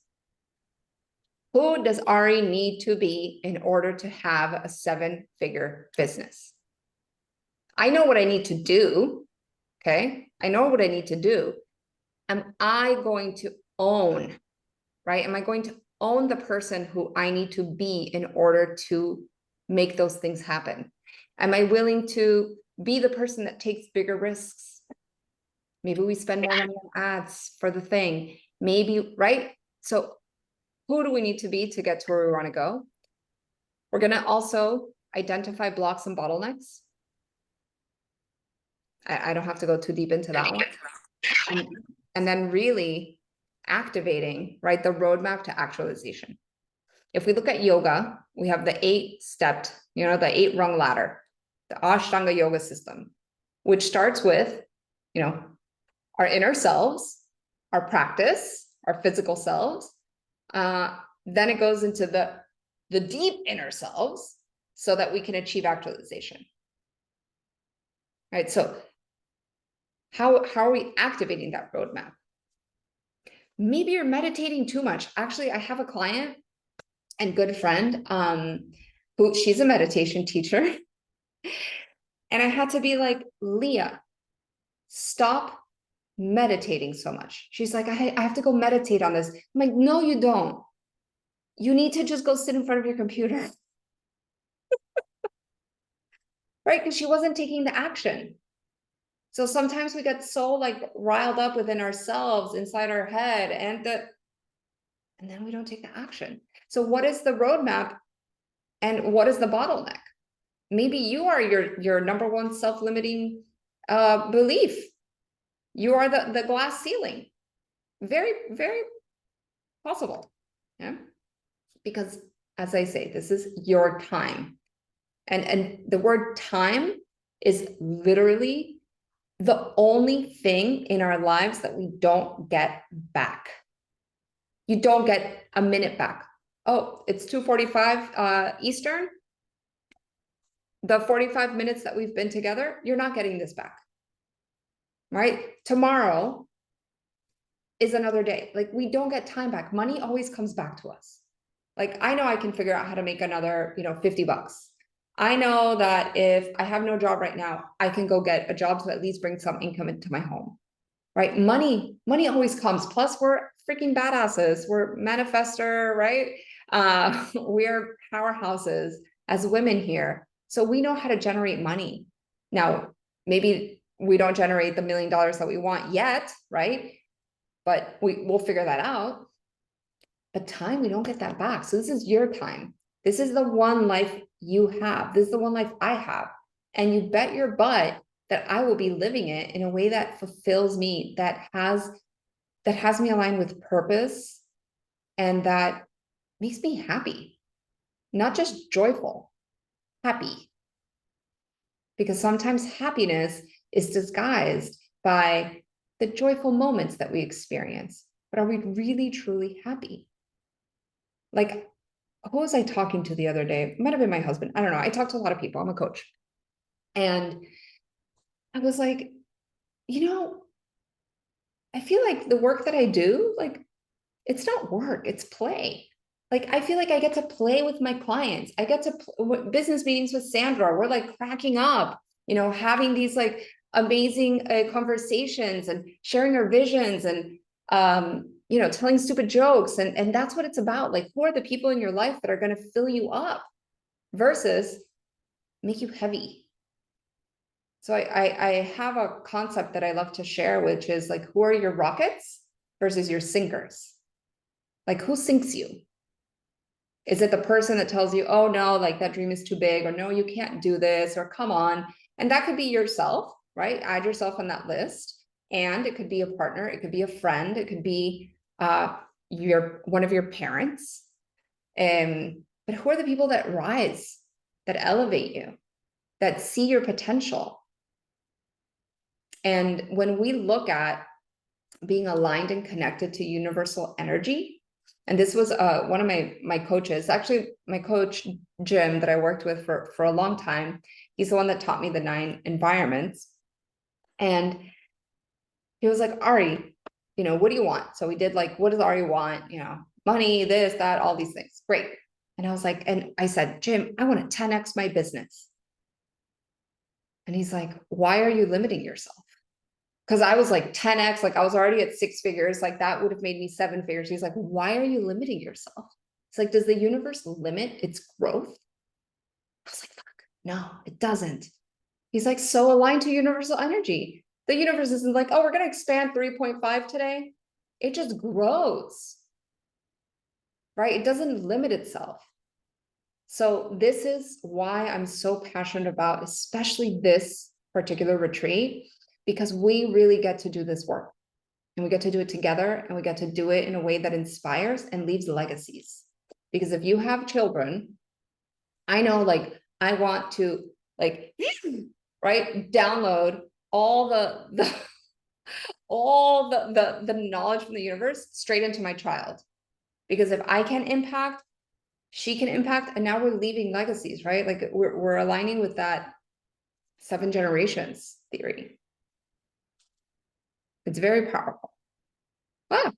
Who does Ari need to be in order to have a 7-figure business? I know what I need to do, okay? I know what I need to do. Am I going to own, right? Am I going to own the person who I need to be in order to make those things happen? Am I willing to be the person that takes bigger risks? Maybe we spend more money on ads for the thing. Maybe, right? So who do we need to be to get to where we want to go? We're going to also identify blocks and bottlenecks. I don't have to go too deep into that one. And then really activating, right, the roadmap to actualization. If we look at yoga, we have the 8-stepped, the 8-rung ladder, the Ashtanga yoga system, which starts with, our inner selves, our practice, our physical selves. Then it goes into the deep inner selves so that we can achieve actualization. Right? So how are we activating that roadmap? Maybe you're meditating too much. Actually, I have a client and good friend who she's a meditation teacher. And I had to be like, Leah, stop meditating so much. She's like, I have to go meditate on this. I'm like, no, you don't. You need to just go sit in front of your computer. Right? Because she wasn't taking the action. So sometimes we get so like riled up within ourselves, inside our head, and then we don't take the action. So what is the roadmap and what is the bottleneck? maybe you are your number one self-limiting belief. You are the glass ceiling. Very, very possible. Yeah. Because as I say, this is your time. And the word time is literally the only thing in our lives that we don't get back. You don't get a minute back. Oh, it's 2:45 Eastern. The 45 minutes that we've been together, you're not getting this back. Right? Tomorrow is another day. Like, we don't get time back. Money always comes back to us. Like, I know I can figure out how to make another, $50. I know that if I have no job right now, I can go get a job to at least bring some income into my home. Right? Money always comes. Plus, we're freaking badasses. We're manifester, right? We're powerhouses as women here. So we know how to generate money. Now, maybe we don't generate the $1 million that we want yet, right? But we'll figure that out. But time, we don't get that back. So this is your time. This is the one life you have. This is the one life I have. And you bet your butt that I will be living it in a way that fulfills me, that has me aligned with purpose, and that makes me happy, not just joyful, happy. Because sometimes happiness is disguised by the joyful moments that we experience. But are we really, truly happy? Like, who was I talking to the other day? It might have been my husband. I don't know. I talk to a lot of people. I'm a coach. And I was like, I feel like the work that I do, like, it's not work, it's play. Like, I feel like I get to play with my clients. I get to business meetings with Sandra. We're like cracking up, having these like amazing conversations and sharing our visions and, telling stupid jokes. And that's what it's about. Like, who are the people in your life that are going to fill you up versus make you heavy? So I have a concept that I love to share, which is like, who are your rockets versus your sinkers? Like, who sinks you? Is it the person that tells you, oh no, like that dream is too big, or no, you can't do this, or come on? And that could be yourself, right? Add yourself on that list. And it could be a partner, it could be a friend, it could be one of your parents. But who are the people that rise, that elevate you, that see your potential? And when we look at being aligned and connected to universal energy, and this was one of my coaches, actually my coach, Jim, that I worked with for a long time. He's the one that taught me the 9 environments. And he was like, Ari, what do you want? So we did like, what does Ari want? Money, this, that, all these things. Great. And I was like, and I said, Jim, I want to 10x my business. And he's like, why are you limiting yourself? Because I was like 10x, like I was already at 6 figures, like that would have made me 7 figures. He's like, why are you limiting yourself? It's like, does the universe limit its growth? I was like, fuck, no, it doesn't. He's like, so aligned to universal energy. The universe isn't like, oh, we're going to expand 3.5 today. It just grows, right? It doesn't limit itself. So this is why I'm so passionate about, especially this particular retreat, because we really get to do this work, and we get to do it together, and we get to do it in a way that inspires and leaves legacies. Because if you have children, I know, like, I want to like, right, download all the knowledge from the universe straight into my child. Because if I can impact, she can impact, and now we're leaving legacies, right? Like we're aligning with that 7 generations theory. It's very powerful. Wow.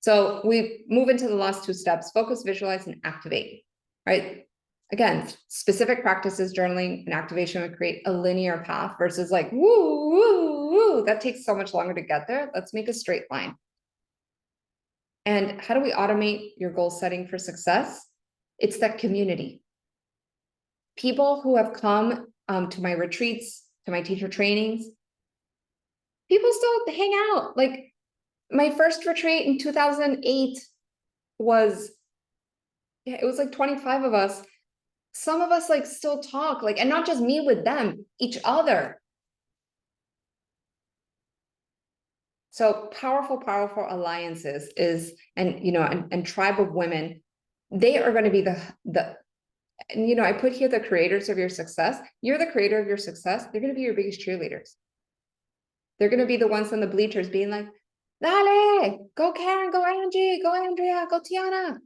So we move into the last 2 steps: focus, visualize, and activate, right? Again, specific practices, journaling and activation would create a linear path versus like, woo, woo, woo. That takes so much longer to get there. Let's make a straight line. And how do we automate your goal setting for success? It's that community. People who have come to my retreats, to my teacher trainings, people still hang out. Like, my first retreat in 2008 was, it was like 25 of us. some of us like still talk, like, and not just me with them, each other. So powerful alliances is, and you know, and tribe of women, they are going to be and you know, I put here the creators of your success. You're the creator of your success. They're going to be your biggest cheerleaders. They're going to be the ones on the bleachers being like, Dale, go Karen, go Angie, go Andrea, go Tiana.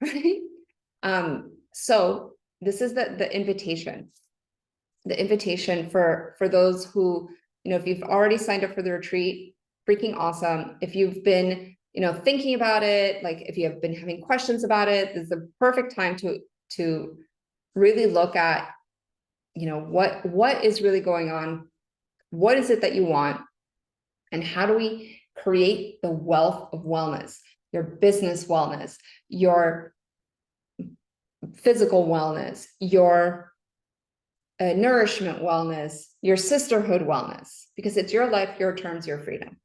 Right? So this is the invitation. The invitation for those who, you know, if you've already signed up for the retreat, freaking awesome. If you've been, you know, thinking about it, like if you have been having questions about it, this is the perfect time to really look at, you know, what is really going on, what is it that you want, and how do we create the wealth of wellness, your business wellness, your physical wellness, your nourishment wellness, your sisterhood wellness, because it's your life, your terms, your freedom.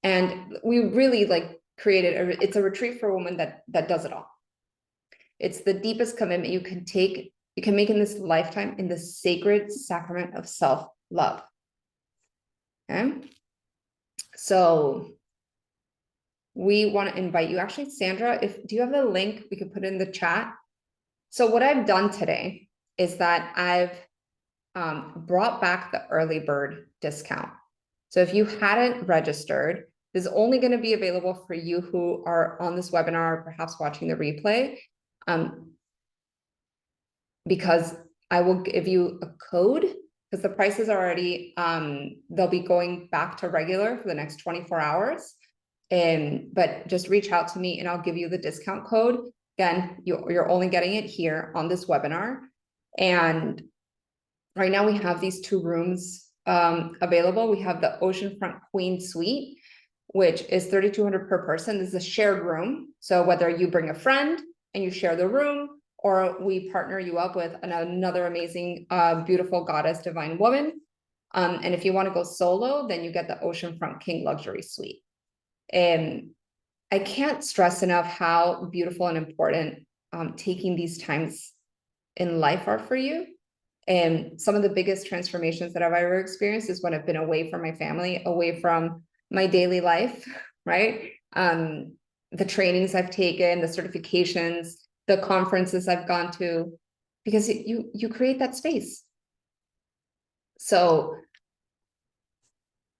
And we really like created it's a retreat for women that does it all. It's the deepest commitment you can take, you can make in this lifetime, in the sacred sacrament of self-love. Okay. So we want to invite you. Actually, Sandra, do you have the link? We could put it in the chat. So what I've done today is that I've brought back the early bird discount. So if you hadn't registered, this is only going to be available for you who are on this webinar, perhaps watching the replay, because I will give you a code, because the prices are already, they'll be going back to regular for the next 24 hours. But just reach out to me and I'll give you the discount code. Again, you're only getting it here on this webinar. And right now we have these 2 rooms available. We have the Oceanfront Queen Suite, which is $3,200 per person. This is a shared room. So whether you bring a friend and you share the room, or we partner you up with another amazing, beautiful goddess, divine woman. And if you want to go solo, then you get the Oceanfront King Luxury Suite. And I can't stress enough how beautiful and important taking these times in life are for you. And some of the biggest transformations that I've ever experienced is when I've been away from my family, away from my daily life, right? The trainings I've taken, the certifications, the conferences I've gone to, because you create that space. So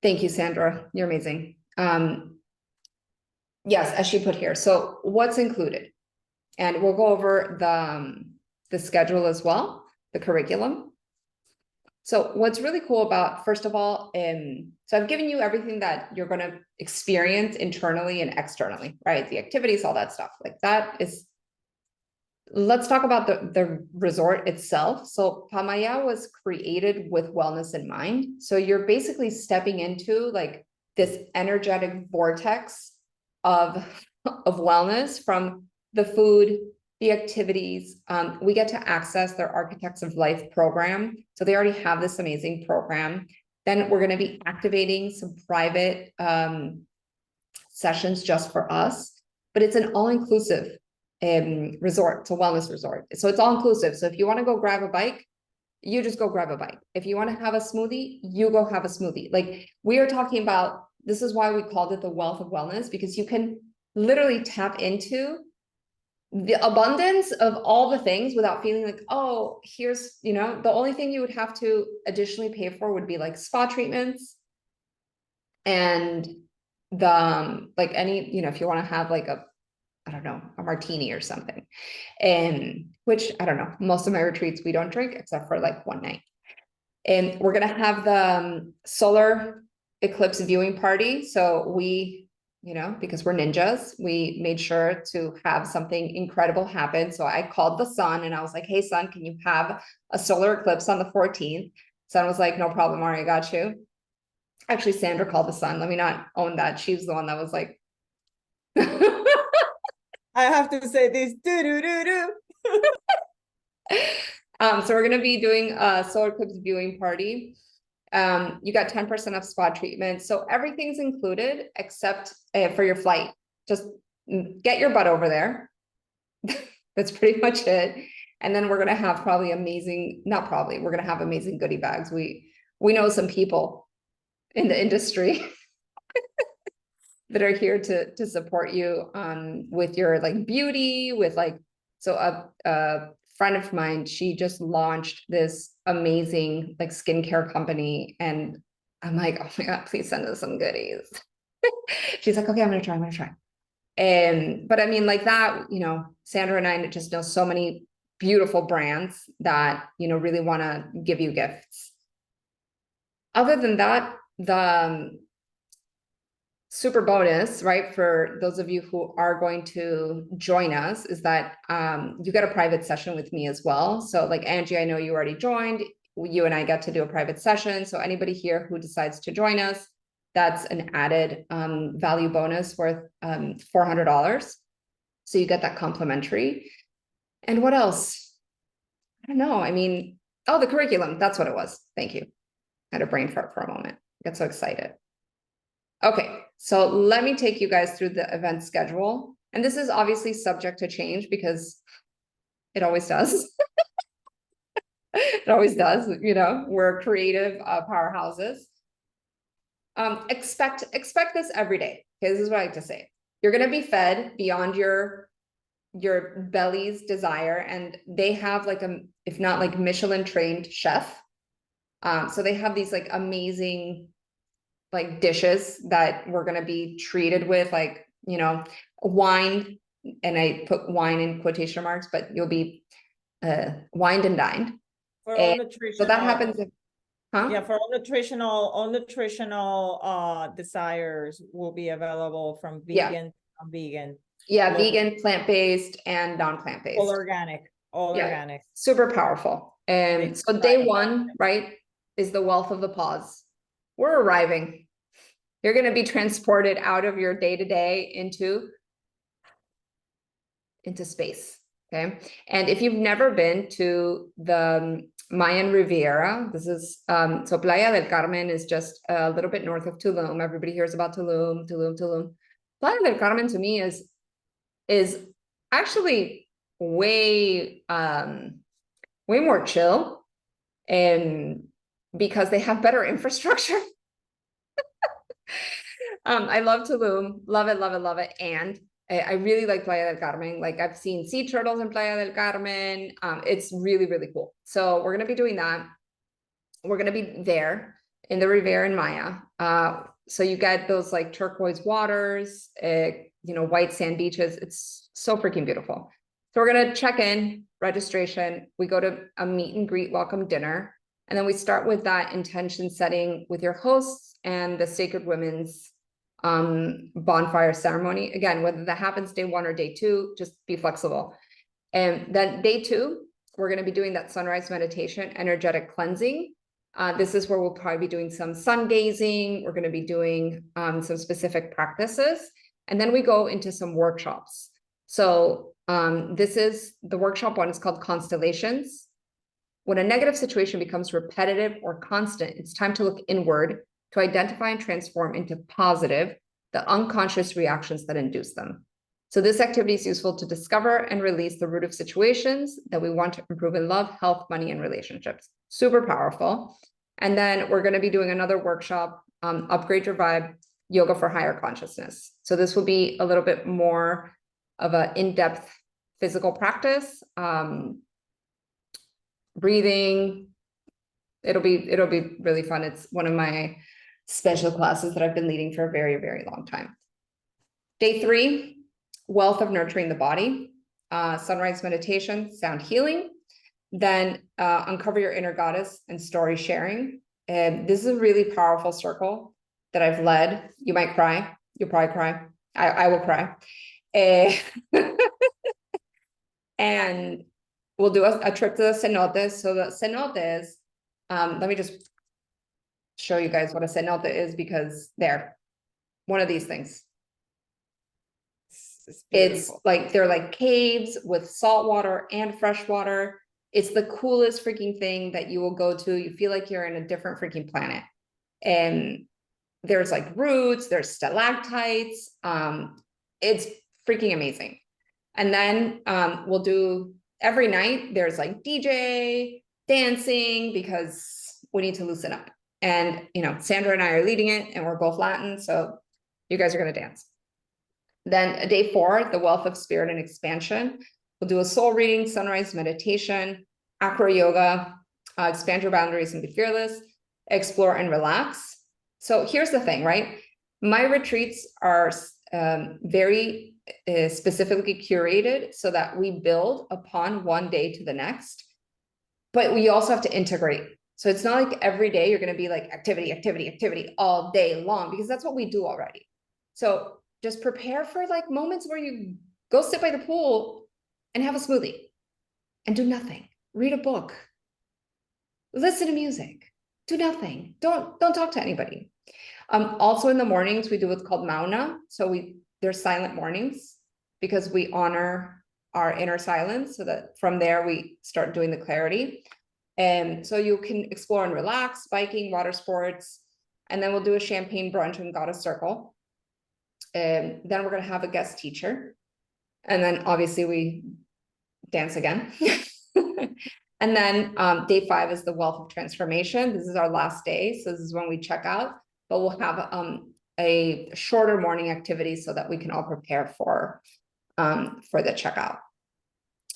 thank you, Sandra. You're amazing. Yes, as she put here. So what's included? And we'll go over the schedule as well, the curriculum. So what's really cool about, first of all, so I've given you everything that you're going to experience internally and externally, right? The activities, all that stuff like that is, let's talk about the resort itself. So Pamaya was created with wellness in mind. So you're basically stepping into like this energetic vortex of wellness, from the food, the activities. We get to access their Architects of Life program. So they already have this amazing program. Then we're going to be activating some private sessions just for us, but it's an all-inclusive resort. It's a wellness resort. So it's all-inclusive. So if you want to go grab a bike, you just go grab a bike. If you want to have a smoothie, you go have a smoothie. Like, we are talking about, this is why we called it the wealth of wellness, because you can literally tap into the abundance of all the things without feeling like, oh, here's, you know, the only thing you would have to additionally pay for would be like spa treatments and like any, you know, if you want to have like I don't know, a martini or something. And which, I don't know, most of my retreats, we don't drink except for like one night. And we're going to have the solar eclipse viewing party. So we, you know, because we're ninjas, we made sure to have something incredible happen. So I called the sun and I was like, hey, sun, can you have a solar eclipse on the 14th? Sun was like, no problem, Ari, I got you. Actually, Sandra called the sun. Let me not own that. She's the one that was like,
I have to say this.
So we're going to be doing a solar eclipse viewing party. You got 10% off spa treatment. So everything's included except for your flight. Just get your butt over there. That's pretty much it. And then we're gonna have probably amazing, not probably, we're gonna have amazing goodie bags. We know some people in the industry that are here to support you with your like beauty, with like, so a friend of mine, she just launched this amazing like skincare company, and I'm like, oh my God, please send us some goodies. She's like, okay, I'm gonna try. But I mean, like that, you know, Sandra and I just know so many beautiful brands that, you know, really want to give you gifts. Other than that, the super bonus, right, for those of you who are going to join us is that you get a private session with me as well. So like Angie, I know you already joined. You and I get to do a private session. So anybody here who decides to join us, that's an added value bonus worth $400. So you get that complimentary. And what else? I don't know. I mean, oh, the curriculum. That's what it was. Thank you. I had a brain fart for a moment. I got so excited. Okay, so let me take you guys through the event schedule. And this is obviously subject to change because it always does. It always does, you know, we're creative powerhouses. Expect this every day. Okay, this is what I like to say. You're going to be fed beyond your belly's desire, and they have like a, if not like Michelin trained chef. So they have these like amazing like dishes that we're going to be treated with, like, you know, wine, and I put wine in quotation marks, but you'll be wined and dined.
For all
So that happens.
Yeah, for all nutritional desires will be available from vegan, vegan.
Yeah, vegan, plant-based, and non-plant-based.
All organic, organic.
Super powerful. And so day one, right, is the wealth of the pause. We're arriving. You're going to be transported out of your day-to-day into space. Okay. And if you've never been to the Mayan Riviera, this is, so Playa del Carmen is just a little bit north of Tulum. Everybody hears about Tulum. Playa del Carmen to me is actually way, way more chill, and because they have better infrastructure. I love Tulum, love it. And I really like Playa del Carmen. Like I've seen sea turtles in Playa del Carmen. It's really, really cool. So we're going to be doing that. We're going to be there in the Riviera in Maya. So you get those like turquoise waters, you know, white sand beaches. It's so freaking beautiful. So we're going to check in, registration. We go to a meet and greet welcome dinner. And then we start with that intention setting with your hosts and the Sacred Women's bonfire ceremony. Again, whether that happens day one or day two, just be flexible. And then day two, we're going to be doing that sunrise meditation, energetic cleansing. This is where we'll probably be doing some sun gazing. We're going to be doing some specific practices. And then we go into some workshops. So this is the workshop one is called Constellations. When a negative situation becomes repetitive or constant, it's time to look inward to identify and transform into positive the unconscious reactions that induce them. So this activity is useful to discover and release the root of situations that we want to improve in love, health, money, and relationships. Super powerful. And then we're going to be doing another workshop, Upgrade Your Vibe, Yoga for Higher Consciousness. So this will be a little bit more of an in-depth physical practice, breathing. It'll be really fun. It's one of my special classes that I've been leading for a very, very long time. Day three, wealth of nurturing the body, sunrise meditation, sound healing, then uncover your inner goddess and story sharing. And this is a really powerful circle that I've led. You might cry. You'll probably cry. I will cry. And we'll do a trip to the cenotes. So the cenotes, let me just show you guys what a cenote is, because one of these things. It's like, they're like caves with salt water and fresh water. It's the coolest freaking thing that you will go to. You feel like you're in a different freaking planet. And there's like roots, there's stalactites. It's freaking amazing. And then we'll do every night there's like DJ, dancing, because we need to loosen up. And, you know, Sandra and I are leading it, and we're both Latin, so you guys are going to dance. Then day 4, the wealth of spirit and expansion. We'll do a soul reading, sunrise meditation, acro yoga, expand your boundaries and be fearless, explore and relax. So here's the thing, right? My retreats are very specifically curated so that we build upon one day to the next, but we also have to integrate. So it's not like every day you're going to be like activity, activity, activity all day long, because that's what we do already. So just prepare for like moments where you go sit by the pool and have a smoothie and do nothing. Read a book, listen to music, do nothing. Don't talk to anybody. Also in the mornings, we do what's called mauna. So there's silent mornings, because we honor our inner silence, so that from there we start doing the clarity. And so you can explore and relax, biking, water sports, and then we'll do a champagne brunch and goddess circle. And then we're going to have a guest teacher. And then obviously we dance again. And then day 5 is the wealth of transformation. This is our last day. So this is when we check out, but we'll have a shorter morning activity so that we can all prepare for the checkout.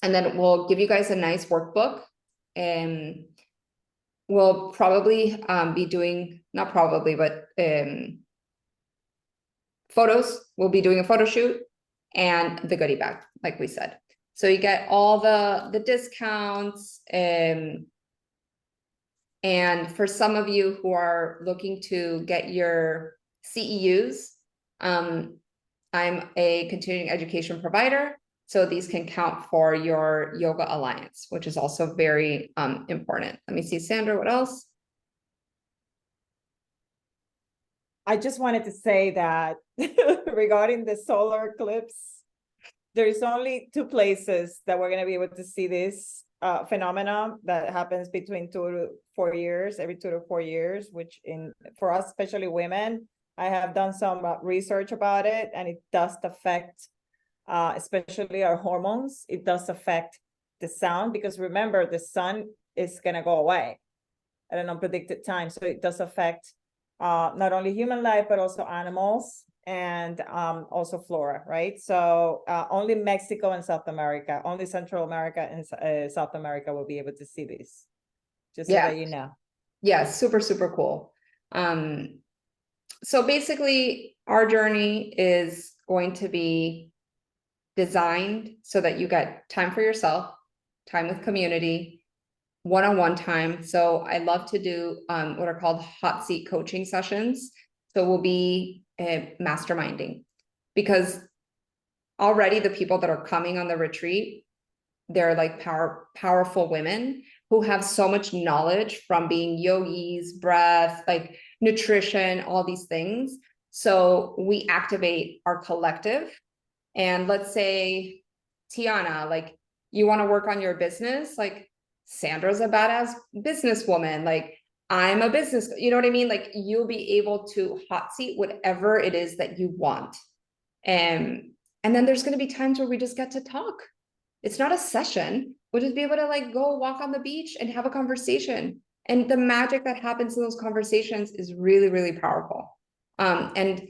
And then we'll give you guys a nice workbook, and we'll probably be doing, not probably, but photos. We'll be doing a photo shoot and the goodie bag, like we said. So you get all the discounts. And for some of you who are looking to get your CEUs, I'm a continuing education provider. So these can count for your yoga alliance, which is also very important. Let me see, Sandra, what else?
I just wanted to say that regarding the solar eclipse, there's only 2 places that we're going to be able to see this phenomenon that happens between 2 to 4 years, every 2 to 4 years, which for us, especially women, I have done some research about it, and it does affect especially our hormones. It does affect the sound, because remember, the sun is going to go away at an unpredicted time. So it does affect not only human life, but also animals, and also flora, right? So only Mexico and South America, only Central America and South America will be able to see this, just so that you know.
Yeah, super, super cool. So basically, our journey is going to be designed so that you get time for yourself, time with community, one-on-one time. So I love to do what are called hot seat coaching sessions. So we'll be masterminding, because already the people that are coming on the retreat, they're like powerful women who have so much knowledge from being yogis, breath, like nutrition, all these things. So we activate our collective. And let's say, Tiana, like, you want to work on your business, like Sandra's a badass businesswoman, like I'm a business, you know what I mean? Like, you'll be able to hot seat whatever it is that you want. And then there's going to be times where we just get to talk. It's not a session. We'll just be able to like go walk on the beach and have a conversation. And the magic that happens in those conversations is really, really powerful. And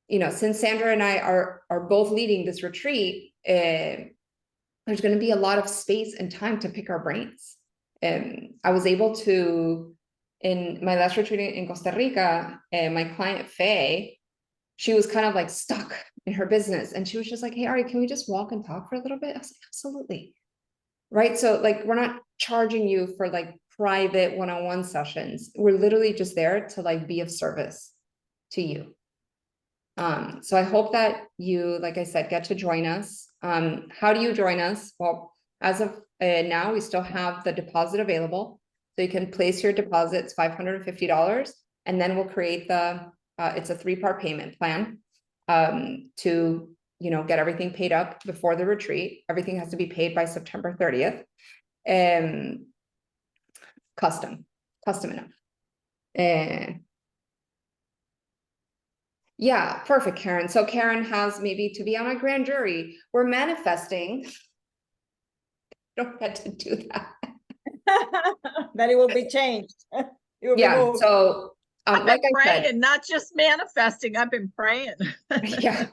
you know, since Sandra and I are both leading this retreat, there's going to be a lot of space and time to pick our brains. And I was able to, in my last retreat in Costa Rica, and my client Faye, she was kind of like stuck in her business, and she was just like, "Hey, Ari, can we just walk and talk for a little bit?" I was like, "Absolutely." Right. So like, we're not charging you for like private one-on-one sessions. We're literally just there to like be of service to you. So I hope that you, like I said, get to join us. How do you join us? Well, as of now, we still have the deposit available. So you can place your deposits, $550, and then we'll create it's a 3-part payment plan to, you know, get everything paid up before the retreat. Everything has to be paid by September 30th. Custom enough. Yeah, perfect, Karen. So Karen has maybe to be on a grand jury. We're manifesting don't get to do that.
That it will be changed. It will be
Yeah,
moved.
so,
I've
like
been
I said,
praying, not just manifesting, I've been praying.
yeah,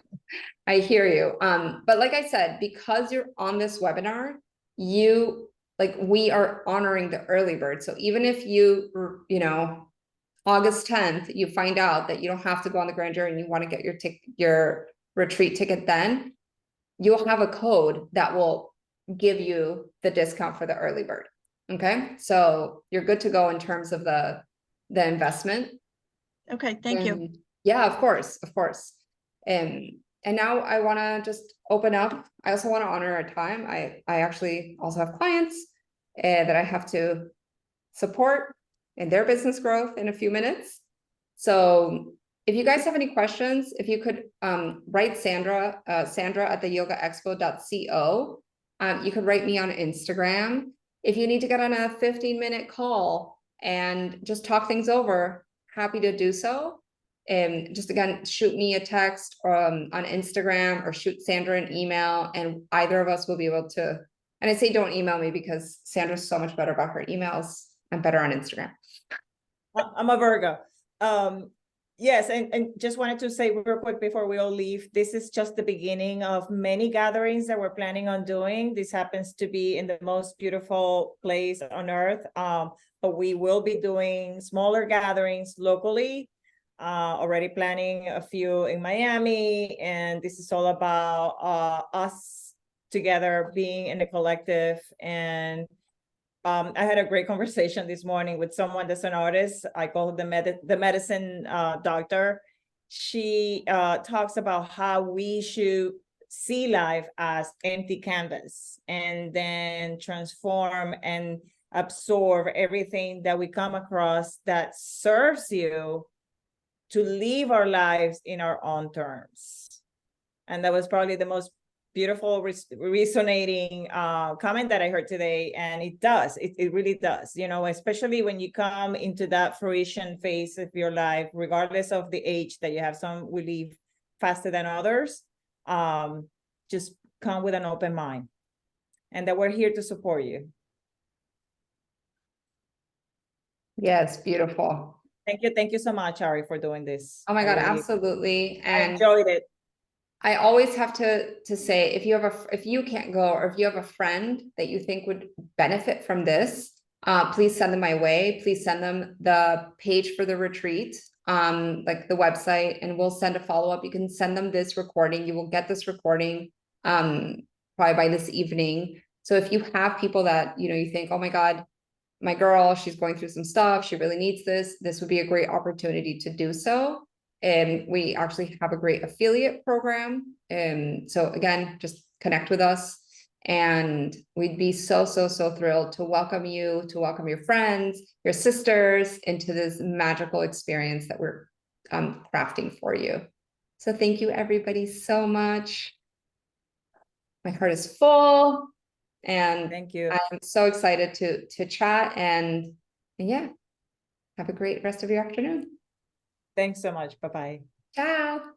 I hear you. But like I said, because you're on this webinar, we are honoring the early bird. So even if you know, August 10th, you find out that you don't have to go on the grand jury and you want to get your retreat ticket, then you'll have a code that will give you the discount for the early bird. Okay, so you're good to go in terms of the investment.
Okay, thank you.
Yeah, of course, of course. And now I want to just open up. I also want to honor our time. I actually also have clients that I have to support in their business growth in a few minutes. So if you guys have any questions, if you could write Sandra at theyogaexpo.co. You could write me on Instagram. If you need to get on a 15-minute call and just talk things over, happy to do so. And just again, shoot me a text on Instagram or shoot Sandra an email, and either of us will be able to. And I say don't email me because Sandra's so much better about her emails. I'm better on Instagram.
I'm a Virgo. Yes, and just wanted to say real quick before we all leave, this is just the beginning of many gatherings that we're planning on doing. This happens to be in the most beautiful place on earth. But we will be doing smaller gatherings locally. Already planning a few in Miami, and this is all about us together being in a collective. And I had a great conversation this morning with someone that's an artist. I call her the medicine doctor. She talks about how we should see life as empty canvas and then transform and absorb everything that we come across that serves you to live our lives in our own terms. And that was probably the most beautiful, resonating comment that I heard today. And it does, it really does, you know, especially when you come into that fruition phase of your life, regardless of the age that you have. Some will leave faster than others. Just come with an open mind, and that we're here to support you.
Yes, beautiful.
Thank you so much, Ari, for doing this.
Oh my God,
really,
absolutely.
I
And
enjoyed it.
I always have to say, if you can't go, or if you have a friend that you think would benefit from this, please send them my way. Please send them the page for the retreat, like the website, and we'll send a follow-up. You can send them this recording. You will get this recording probably by this evening. So if you have people that, you know, you think, oh my God, my girl, she's going through some stuff, she really needs this, this would be a great opportunity to do so. And we actually have a great affiliate program. And so again, just connect with us, and we'd be so thrilled to welcome you, to welcome your friends, your sisters into this magical experience that we're crafting for you. So thank you everybody so much. My heart is full, and
Thank you.
I'm so excited to chat, and yeah, have a great rest of your afternoon.
Thanks so much. Bye-bye.
Ciao.